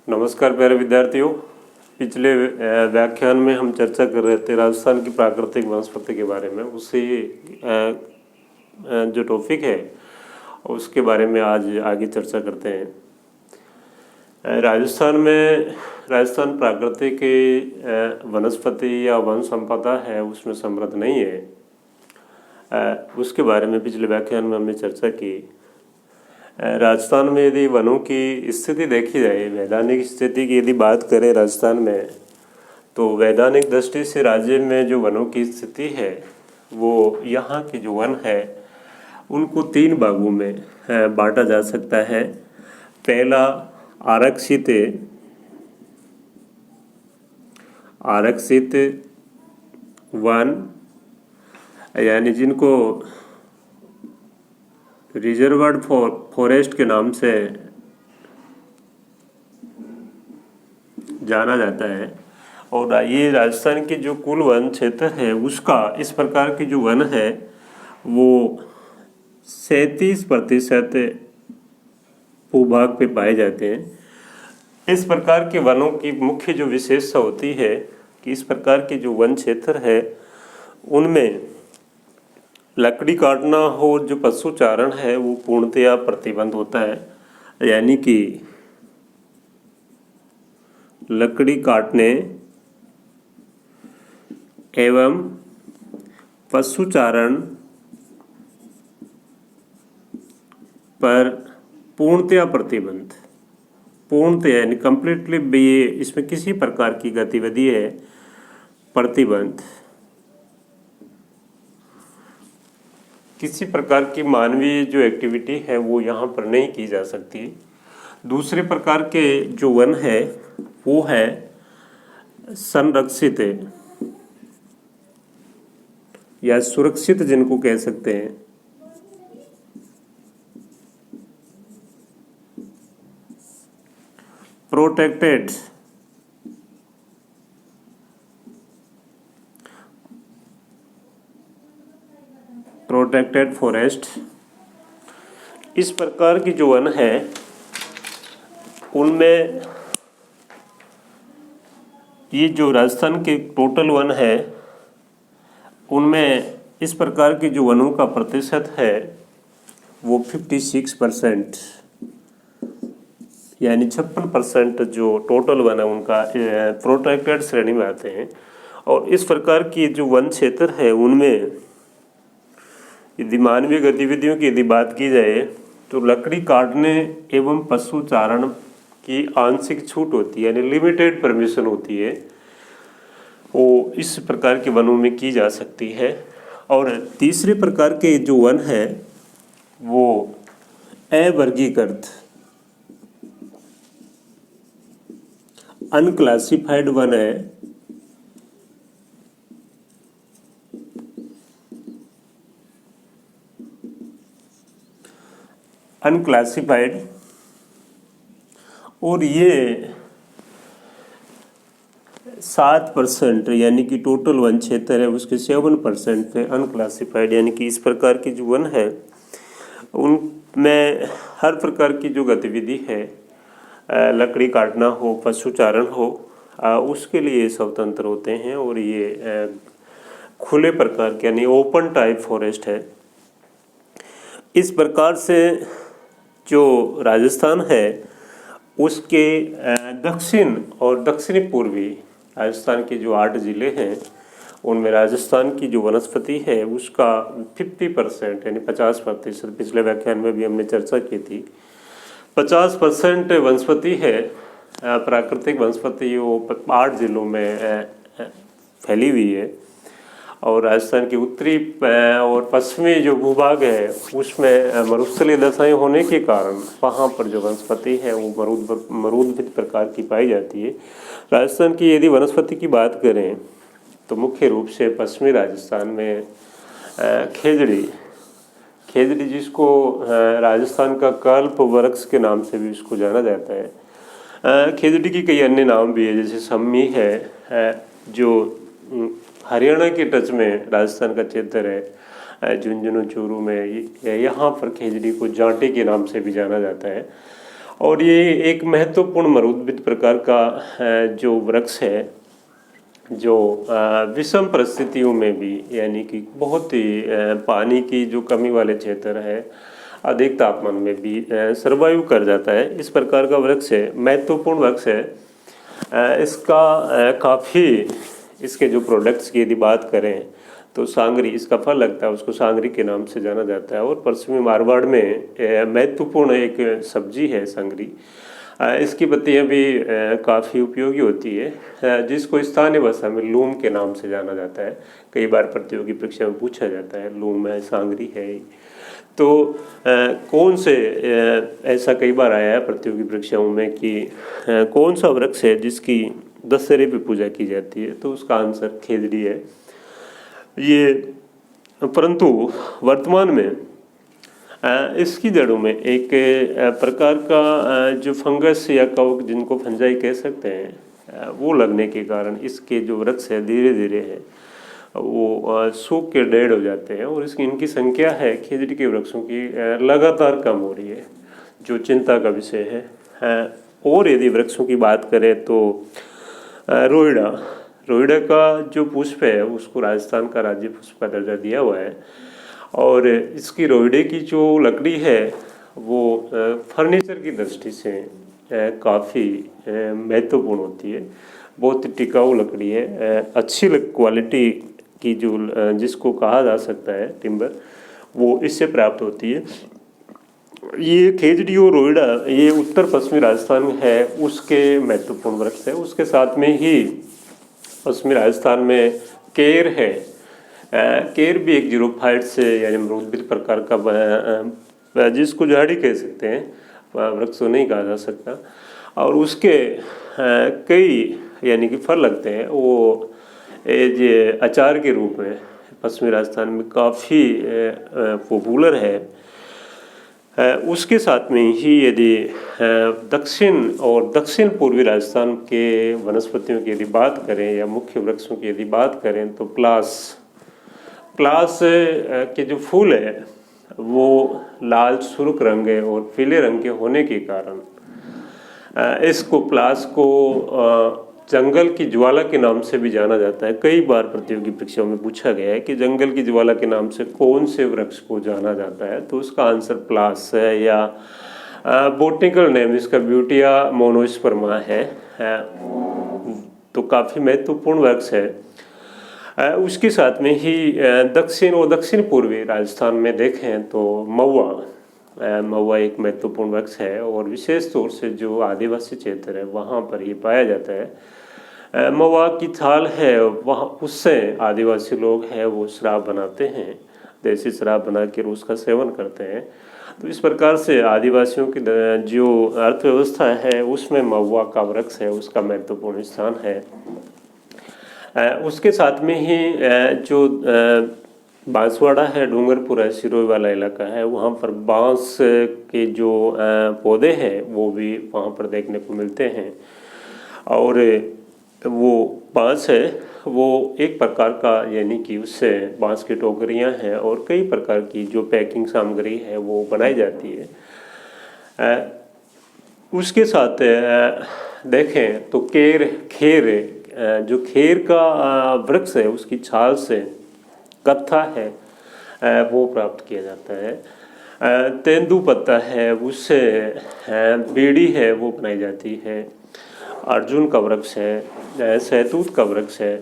नमस्कार प्यारे विद्यार्थियों। पिछले व्याख्यान में हम चर्चा कर रहे थे राजस्थान की प्राकृतिक वनस्पति के बारे में। उसी जो टॉपिक है उसके बारे में आज आगे चर्चा करते हैं। राजस्थान प्राकृतिक वनस्पति या वन संपदा है उसमें समृद्ध नहीं है। उसके बारे में पिछले व्याख्यान में हमने चर्चा की। राजस्थान में यदि वनों की स्थिति देखी जाए, वैधानिक स्थिति की यदि बात करें राजस्थान में, तो वैधानिक दृष्टि से राज्य में जो वनों की स्थिति है वो यहाँ के जो वन है उनको 3 भागों में बांटा जा सकता है। पहला आरक्षित वन, यानी जिनको रिजर्वर्ड फॉरेस्ट के नाम से जाना जाता है। और ये राजस्थान के जो कुल वन क्षेत्र है उसका इस प्रकार के जो वन है वो 37% भूभाग पे पाए जाते हैं। इस प्रकार के वनों की मुख्य जो विशेषता होती है कि इस प्रकार के जो वन क्षेत्र है उनमें लकड़ी काटना हो, जो पशु चारण है वो पूर्णतया प्रतिबंध होता है। यानी कि लकड़ी काटने एवं पशु चारण पर पूर्णतया प्रतिबंध, पूर्णतया यानी कंप्लीटली भी इसमें किसी प्रकार की गतिविधि है प्रतिबंध, किसी प्रकार की मानवीय जो एक्टिविटी है वो यहाँ पर नहीं की जा सकती। दूसरे प्रकार के जो वन है वो है संरक्षित या सुरक्षित, जिनको कह सकते हैं। प्रोटेक्टेड फॉरेस्ट, इस प्रकार की जो वन है उनमें ये जो राजस्थान के टोटल वन है उनमें इस प्रकार के जो वनों का प्रतिशत है वो 56%, यानी 56% जो टोटल वन है उनका प्रोटेक्टेड श्रेणी में आते हैं। और इस प्रकार की जो वन क्षेत्र है उनमें यदि मानवीय गतिविधियों की यदि बात की जाए तो लकड़ी काटने एवं पशु चारण की आंशिक छूट होती है, यानी लिमिटेड परमिशन होती है, वो इस प्रकार के वनों में की जा सकती है। और तीसरे प्रकार के जो वन है वो अवर्गीकृत अनक्लासिफाइड वन है। अनक्लासिफाइड, और ये 7%, यानी कि टोटल वन क्षेत्र है उसके 7% पे अनक्लासिफाइड, यानी कि इस प्रकार की जो वन है उनमें हर प्रकार की जो गतिविधि है, लकड़ी काटना हो, पशु चारण हो, उसके लिए स्वतंत्र होते हैं। और ये खुले प्रकार के यानी ओपन टाइप फॉरेस्ट है। इस प्रकार से जो राजस्थान है उसके दक्षिण और दक्षिणी पूर्वी राजस्थान के जो 8 जिले हैं उनमें राजस्थान की जो वनस्पति है उसका 50% यानी 50%, पिछले व्याख्यान में भी हमने चर्चा की थी, 50% वनस्पति है प्राकृतिक वनस्पति वो 8 जिलों में फैली हुई है। और राजस्थान के उत्तरी और पश्चिमी जो भूभाग है उसमें मरुस्थलीय दशाएं होने के कारण वहाँ पर जो वनस्पति है वो मरूदभित प्रकार की पाई जाती है। राजस्थान की यदि वनस्पति की बात करें तो मुख्य रूप से पश्चिमी राजस्थान में खेजड़ी जिसको राजस्थान का कल्प वृक्ष के नाम से भी इसको जाना जाता है। खेजड़ी की कई अन्य नाम भी है, जैसे सम्मी है जो हरियाणा के टच में राजस्थान का क्षेत्र है, झुंझुनू चूरू में, यहाँ पर खेजड़ी को जांटी के नाम से भी जाना जाता है। और ये एक महत्वपूर्ण मरुद्भिद प्रकार का जो वृक्ष है, जो विषम परिस्थितियों में भी, यानी कि बहुत ही पानी की जो कमी वाले क्षेत्र है, अधिक तापमान में भी सर्वाइव कर जाता है, इस प्रकार का वृक्ष है, महत्वपूर्ण वृक्ष है। इसका काफ़ी, इसके जो प्रोडक्ट्स की यदि बात करें तो सांगरी, इसका फल लगता है, उसको सांगरी के नाम से जाना जाता है। और पश्चिमी मारवाड़ में महत्वपूर्ण एक सब्जी है सांगरी। इसकी पत्तियां भी काफ़ी उपयोगी होती है, जिसको स्थानीय भाषा में लूम के नाम से जाना जाता है। कई बार प्रतियोगी परीक्षा में पूछा जाता है, लूम है, सांगरी है। तो कौन से, ऐसा कई बार आया है प्रतियोगी परीक्षाओं में कि कौन सा वृक्ष है जिसकी दशहरे पे पूजा की जाती है, तो उसका आंसर खेजड़ी है ये। परंतु वर्तमान में इसकी जड़ों में एक प्रकार का जो फंगस या कवक, जिनको फंजाई कह सकते हैं, वो लगने के कारण इसके जो वृक्ष है धीरे धीरे है वो सूख के डेड हो जाते हैं। और इनकी संख्या है खेजड़ी के वृक्षों की लगातार कम हो रही है, जो चिंता का विषय है। और यदि वृक्षों की बात करें तो रोइडा का जो पुष्प है उसको राजस्थान का राज्य पुष्प का दर्जा दिया हुआ है। और इसकी रोइडे की जो लकड़ी है वो फर्नीचर की दृष्टि से काफ़ी महत्वपूर्ण होती है, बहुत टिकाऊ लकड़ी है, अच्छी क्वालिटी की जो जिसको कहा जा सकता है टिम्बर, वो इससे प्राप्त होती है। ये खेजड़ी और रोइडा ये उत्तर पश्चिमी राजस्थान में है, उसके महत्वपूर्ण वृक्ष है। उसके साथ में ही पश्चिमी राजस्थान में केर है। केर भी एक जीरोफाइट से, यानी मरुद्भिद प्रकार का, जिसको झाड़ी कह सकते हैं, वृक्ष तो नहीं कहा जा सकता। और उसके कई, यानी कि फल लगते हैं, वो ये अचार के रूप में पश्चिमी राजस्थान में काफ़ी पॉपुलर है। उसके साथ में ही यदि दक्षिण और दक्षिण पूर्वी राजस्थान के वनस्पतियों की यदि बात करें या मुख्य वृक्षों की यदि बात करें तो प्लास के जो फूल है वो लाल सुर्ख रंग है, और पीले रंग के होने के कारण इसको प्लास को जंगल की ज्वाला के नाम से भी जाना जाता है। कई बार प्रतियोगी परीक्षाओं में पूछा गया है कि जंगल की ज्वाला के नाम से कौन से वृक्ष को जाना जाता है, तो उसका आंसर प्लास है, या बोटनिकल नेम इसका ब्यूटिया मोनोस्पर्मा है। तो काफ़ी महत्वपूर्ण वृक्ष है। उसके साथ में ही दक्षिण और दक्षिण पूर्वी राजस्थान में देखें तो महुआ एक महत्वपूर्ण वृक्ष है, और विशेष तौर से जो आदिवासी क्षेत्र है वहाँ पर ये पाया जाता है। महुआ की छाल है वहाँ, उससे आदिवासी लोग हैं वो शराब बनाते हैं, देसी शराब बना कर उसका सेवन करते हैं। तो इस प्रकार से आदिवासियों की जो अर्थव्यवस्था है उसमें महुआ का वृक्ष है, उसका महत्वपूर्ण स्थान है। उसके साथ में ही जो बांसवाड़ा है, डूंगरपुर है, सिरोही वाला इलाका है, वहाँ पर बांस के जो पौधे हैं वो भी वहाँ पर देखने को मिलते हैं। और वो बांस है वो एक प्रकार का, यानी कि उससे बांस की टोकरियाँ हैं और कई प्रकार की जो पैकिंग सामग्री है वो बनाई जाती है। उसके साथ देखें तो जो खेर का वृक्ष है उसकी छाल से कत्था है वो प्राप्त किया जाता है। तेंदू पत्ता है उससे बीड़ी है वो बनाई जाती है। अर्जुन का वृक्ष है, सहतूत का वृक्ष है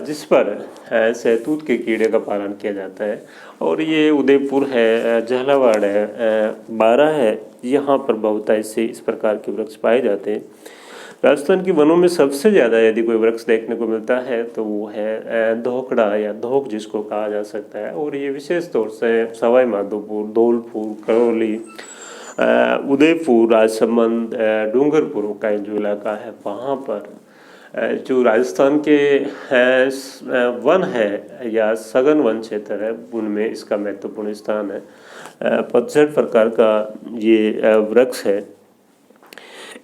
जिस पर सहतूत के कीड़े का पालन किया जाता है। और ये उदयपुर है, झालावाड़ है, बारा है, यहाँ पर बहुतायत से इस प्रकार के वृक्ष पाए जाते हैं। राजस्थान के वनों में सबसे ज़्यादा यदि कोई वृक्ष देखने को मिलता है तो वो है धोकड़ा या धोक जिसको कहा जा सकता है। और ये विशेष तौर से सवाई माधोपुर, धौलपुर, करौली, उदयपुर, राजसमंद, डूंगरपुर का जो इलाका है वहाँ पर जो राजस्थान के वन है या सघन वन क्षेत्र है उनमें इसका महत्वपूर्ण स्थान है। पतझड़ प्रकार का ये वृक्ष है।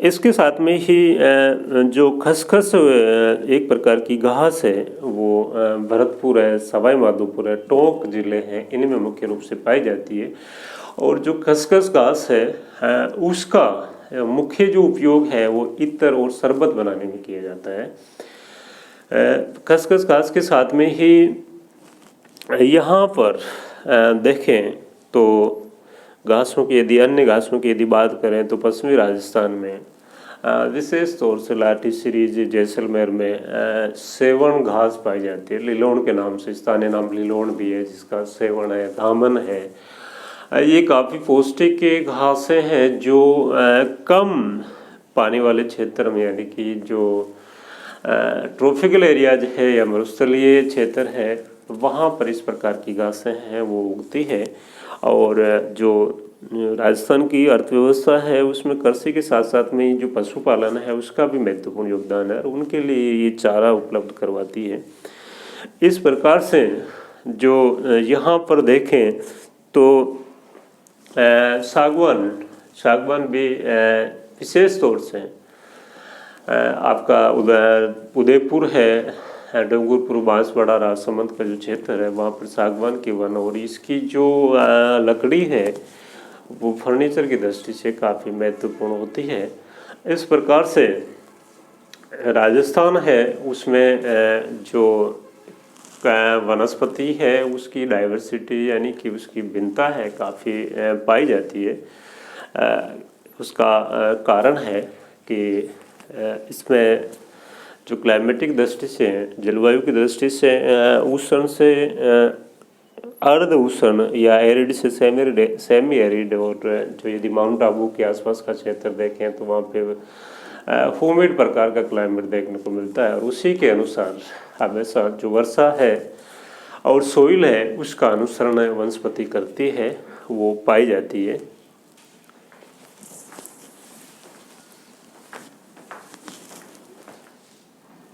इसके साथ में ही जो खसखस एक प्रकार की घास है वो भरतपुर है, सवाई माधोपुर है, टोंक जिले हैं, इनमें मुख्य रूप से पाई जाती है। और जो खसखस घास है उसका मुख्य जो उपयोग है वो इत्र और शरबत बनाने में किया जाता है। खसखस घास के साथ में ही यहाँ पर देखें तो घासों की यदि अन्य घासों की यदि बात करें तो पश्चिमी राजस्थान में विशेष तौर से लाठी सीरीज जैसलमेर में सेवण घास पाई जाती है, लिलोण के नाम से, स्थानीय नाम लिलोण भी है जिसका सेवण है, धामन है। ये काफ़ी पौष्टिक घासें हैं जो कम पानी वाले क्षेत्र में यानी कि जो ट्रॉपिकल एरियाज है या मरुस्थलीय क्षेत्र है वहाँ पर इस प्रकार की घासें हैं वो उगती है। और जो राजस्थान की अर्थव्यवस्था है उसमें कृषि के साथ साथ में जो पशुपालन है उसका भी महत्वपूर्ण योगदान है और उनके लिए ये चारा उपलब्ध करवाती है। इस प्रकार से जो यहाँ पर देखें तो सागवान भी विशेष तौर से आपका उदयपुर है, डूंगरपुर, बांसवाड़ा, राजसमंद का जो क्षेत्र है वहाँ पर सागवान की वन और इसकी जो लकड़ी है वो फर्नीचर की दृष्टि से काफ़ी महत्वपूर्ण होती है। इस प्रकार से राजस्थान है उसमें जो वनस्पति है उसकी डाइवर्सिटी यानी कि उसकी भिन्नता है काफ़ी पाई जाती है। उसका कारण है कि इसमें जो क्लाइमेटिक दृष्टि से, जलवायु की दृष्टि से उष्ण से अर्ध उष्ण या एरिड से सेमी एरिड, और जो यदि माउंट आबू के आसपास का क्षेत्र देखें तो वहाँ पे ह्यूमिड प्रकार का क्लाइमेट देखने को मिलता है और उसी के अनुसार हमेशा जो वर्षा है और सोइल है उसका अनुसरण वनस्पति करती है वो पाई जाती है।